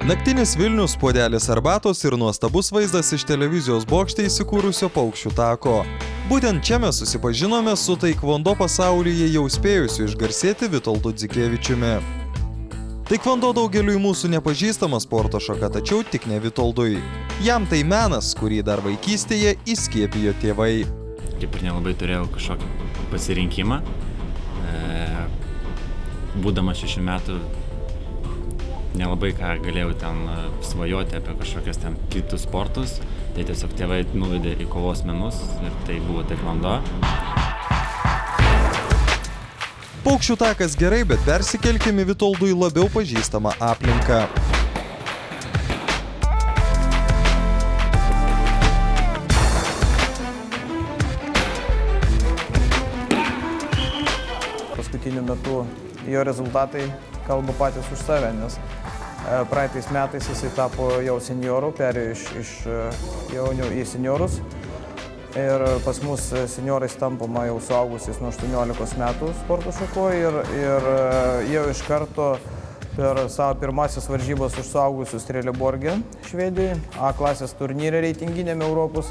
Naktinis Vilnius, puodelis arbatos ir nuostabus vaizdas iš televizijos bokšte įsikūrusio Paukščių tako. Būtent čia mes susipažinome su taikvondo pasaulyje jau spėjusiu išgarsėti Vitoldu Dzikevičiumi. Taikvondo daugeliui mūsų nepažįstama sporto šaka, tačiau tik ne Vitoldui. Jam tai menas, kurį dar vaikystėje įskiepijo tėvai. Kaip ir nelabai turėjau kažkokį pasirinkimą. Būdamas 6 metų nelabai ką galėjau ten svajoti apie kažkokias ten kitus sportus. Tai tiesiog tėvai nuvedė į kovos menus ir tai buvo taikvondo. Paukščių takas gerai, bet persikelkime Vitoldui labiau pažįstamą aplinką. Paskutiniu metu jo rezultatai kalba patys už save, nes praeitais metais jisai tapo jau senioru, perėjo iš jaunių į seniorus. Ir pas mus seniorais tampama jau suaugusiais nuo 18 metų sporto šakoje ir jau iš karto per savo pirmasis varžybas už suaugusius Trelleborge Švedijoje, A klasės turnyre reitinginėme Europos,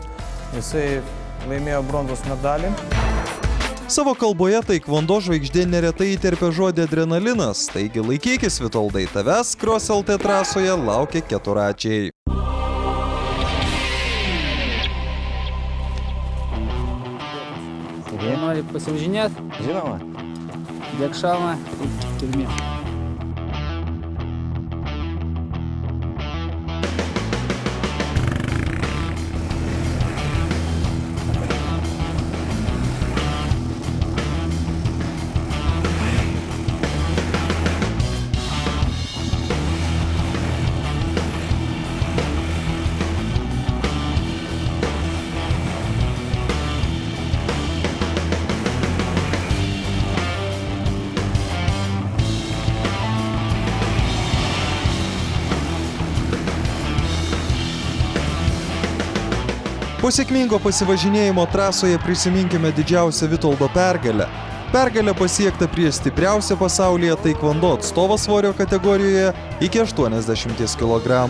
jisai laimėjo bronzos medalį. Savo kalboje taikvondo žvaigždė neretai įterpia žodį adrenalinas, taigi laikykis Vitoldai, tavęs Cross LT trasoje laukia keturračiai. Nori pasivažinėti? Žinoma. Dėk šalmą ir pirmie. Po sėkmingo pasivažinėjimo trasoje prisiminkime didžiausią Vitoldo pergalę. Pergalė pasiekta prieš stipriausią pasaulyje taikvondo atstovą svorio kategorijoje iki 80 kg.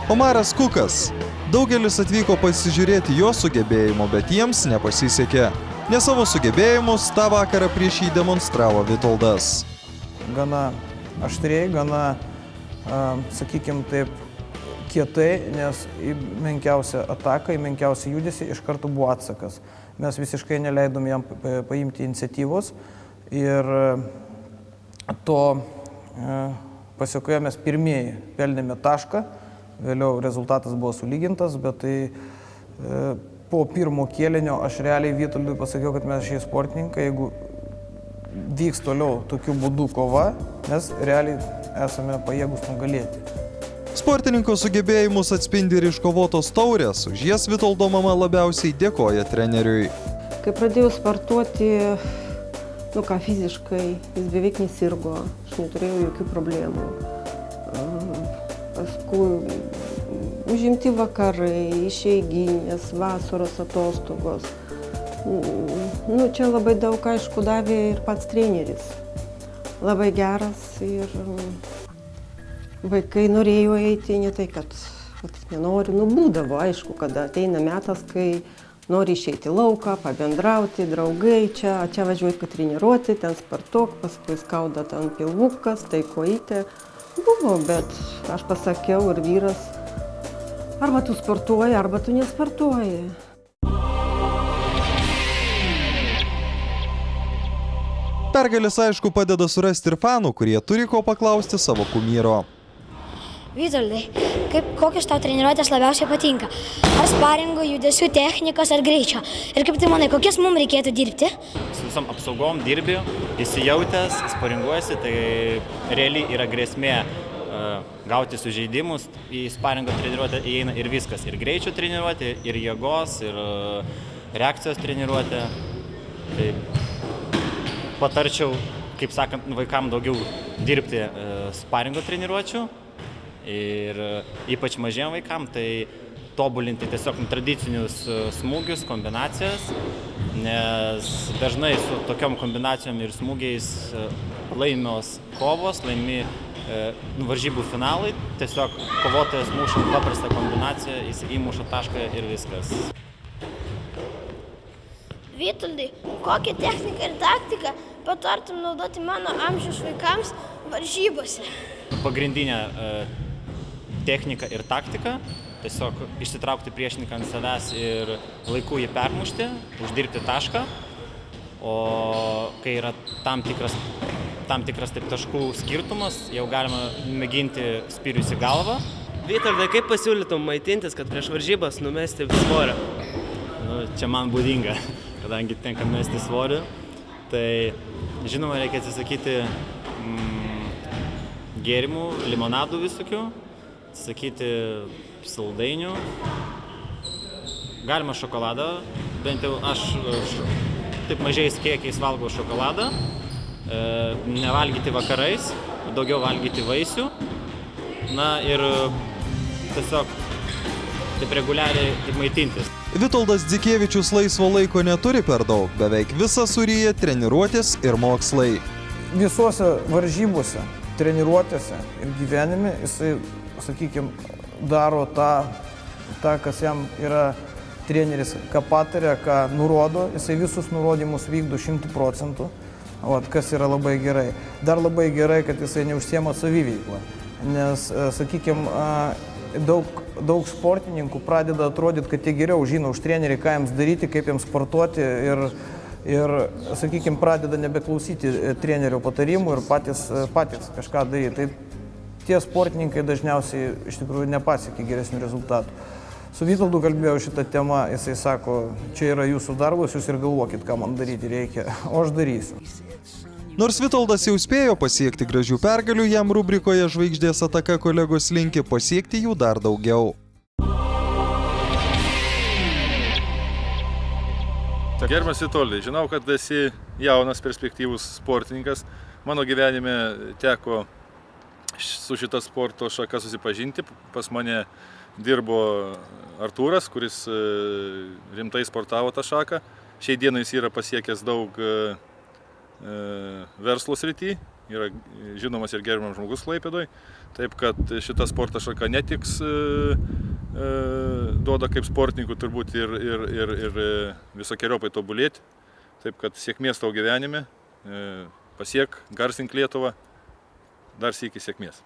Omaras Kukas. Daugelis atvyko pasižiūrėti jo sugebėjimo, bet jiems nepasisekė. Ne savo sugebėjimus tą vakarą prieš jį demonstravo Vitoldas. Gana aštriai, gana, sakykim taip, kietai, nes į menkiausią ataką, į menkiausią judesį iš karto buvo atsakas. Mes visiškai neleidom jam paimti iniciatyvos ir to pasekoje mes pirmieji pelnėme tašką, vėliau rezultatas buvo sulygintas, bet tai po pirmo kėlinio aš realiai Vitoldui pasakiau, kad mes šie sportininkai, jeigu vyks toliau tokiu būdu kova, mes realiai esame pajėgus nugalėti. Sportininko sugebėjimus atspindi ir iškovotos taurės, už jas Vitoldo mama labiausiai dėkoja treneriui. Kai pradėjau sportuoti, fiziškai, jis beveik nesirgo, aš neturėjau jokių problemų. Paskui užimti vakarai, išeiginės, vasaros atostogos. Čia labai daug, aišku, davė ir pats treneris. Labai geras ir vaikai norėjo eiti, ne tai, kad nenoriu, būdavo, aišku, kada ateina metas, kai nori išeiti lauką, pabendrauti, draugai, čia važiuoti treniruoti, ten sportuok, paskui skauda ten pilvukas, tai kojytė. Buvo, bet aš pasakiau ir vyras, arba tu sportuoji, arba tu nesportuoji. Pergalės, aišku, padeda surasti ir fanų, kurie turi ko paklausti savo kumyro. Vitoldai, kokios tau treniruotės labiausiai patinka? Ar sparingo, judesių, technikos ar greičio? Ir kaip tu manai, kokias mums reikėtų dirbti? Su visom apsaugom dirbi, įsijautęs, sparinguosi, tai realiai yra grėsmė gauti sužeidimus. Į sparingo treniruotę įeina ir viskas. Ir greičio treniruotė, ir jėgos, ir reakcijos treniruotė. Tai patarčiau, kaip sakant, vaikam daugiau dirbti sparingo treniruočių. Ir ypač mažiem vaikam, tai tobulinti tiesiog tradicinius smūgius, kombinacijas, nes dažnai su tokiom kombinacijom ir smūgiais laimios kovos, laimi varžybų finalai, tiesiog kovotojas muša paprastą kombinaciją, jis įmuša tašką ir viskas. Vytuldai, kokią techniką ir taktiką patartum naudoti mano amžiaus vaikams varžybose? Pagrindinė technika ir taktika, tiesiog išsitraukti priešininką ant savęs ir laiku jį permušti, uždirbti tašką, o kai yra tam tikras taip taškų skirtumas, jau galima mėginti spyrius į galvą. Vytuldai, kaip pasiūlytum maitintis, kad prieš varžybas numesti svorio? Čia man būdinga, kadangi tenka mesti svorį, tai žinoma reikia atsisakyti gėrimų, limonadų visokių, atsisakyti saldainių, galima šokoladą, bent jau aš taip mažais kiekiais valgau šokoladą, nevalgyti vakarais, daugiau valgyti vaisių, na ir tiesiog taip reguliariai maitintis. Vitoldas Dzikevičius laisvo laiko neturi per daug, beveik visą suryja treniruotės ir mokslai. Visuose varžybose, treniruotėse ir gyvenime jisai, sakykime, daro tą, kas jam yra treneris, ką pataria, ką nurodo, jisai visus nurodymus vykdo 100%, kas yra labai gerai. Dar labai gerai, kad jisai neužsiema saviveiklą, nes, sakykime, daug sportininkų pradeda atrodyti, kad jie geriau žino už trenerį, ką jiems daryti, kaip jiems sportuoti ir sakykime, pradeda nebeklausyti trenerio patarimų ir patys kažką daryti. Tai tie sportininkai dažniausiai iš tikrųjų nepasiekia geresnių rezultatų. Su Vitoldu kalbėjau šitą temą, jisai sako, čia yra jūsų darbas, jūs ir galvokit, ką man daryti reikia, o aš darysiu. Nors Vitoldas jau spėjo pasiekti gražių pergalių, jam rubrikoje Žvaigždės ataka kolegos linki pasiekti jų dar daugiau. Gerbiamas Vitoldai, žinau, kad esi jaunas, perspektyvus sportininkas. Mano gyvenime teko su šita sporto šaka susipažinti. Pas mane dirbo Artūras, kuris rimtai sportavo tą šaką. Šiai dienai jis yra pasiekęs daug verslo srity, yra žinomas ir gerbiamas žmogus Klaipėdoj. Taip, kad šita sporto šaka netiks duoda kaip sportininkų turbūt ir visokiojopai tobulėti. Taip, kad sėkmės tau gyvenime, pasiek, garsink Lietuvą, dar sykį sėkmės.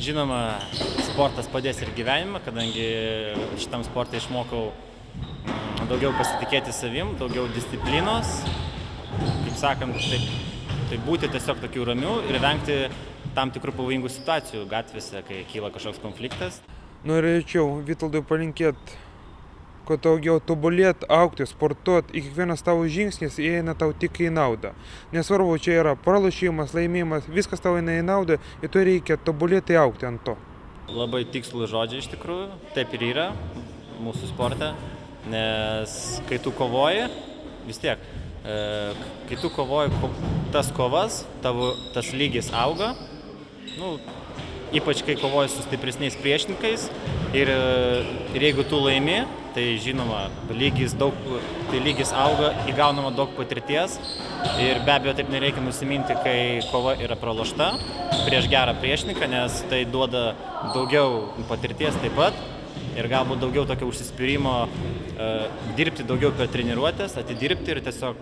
Žinoma, sportas padės ir gyvenimą, kadangi šitam sportui išmokau daugiau pasitikėti savim, daugiau disciplinos, kaip sakant, tai būti tiesiog tokių ramių ir vengti tam tikrų pavojingų situacijų gatvėse, kai kyla kažkoks konfliktas. Norėčiau Vitoldui palinkėti, kad daugiau tobulėt, augti, sportuot, ir kiekvienas tavo žingsnis įeina tau tik į naudą. Nesvarbu, čia yra pralošimas, laimėjimas, viskas tau eina į naudą ir tu reikia tobulėti, augti ant to. Labai tikslų žodžiai iš tikrųjų, taip ir yra mūsų sporte, nes kai tu kovoji, vis tiek, kai tu kovoji tas kovas, tavo tas lygis auga, ypač kai kovoji su stipresniais priešininkais ir jeigu tu laimi, tai žinoma, lygis auga, įgaunama daug patirties ir be abejo taip nereikia nusiminti, kai kova yra pralošta prieš gerą priešininką, nes tai duoda daugiau patirties taip pat ir galbūt daugiau tokio užsispyrimo dirbti daugiau per treniruotės, atidirbti ir tiesiog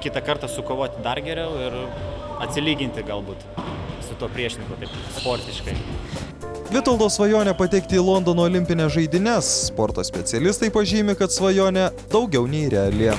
kitą kartą sukovoti dar geriau ir atsilyginti galbūt su to priešininku taip sportiškai. Vitoldo svajonė patekti į Londono olimpines žaidynes. Sporto specialistai pažymi, kad svajonė daugiau nei reali.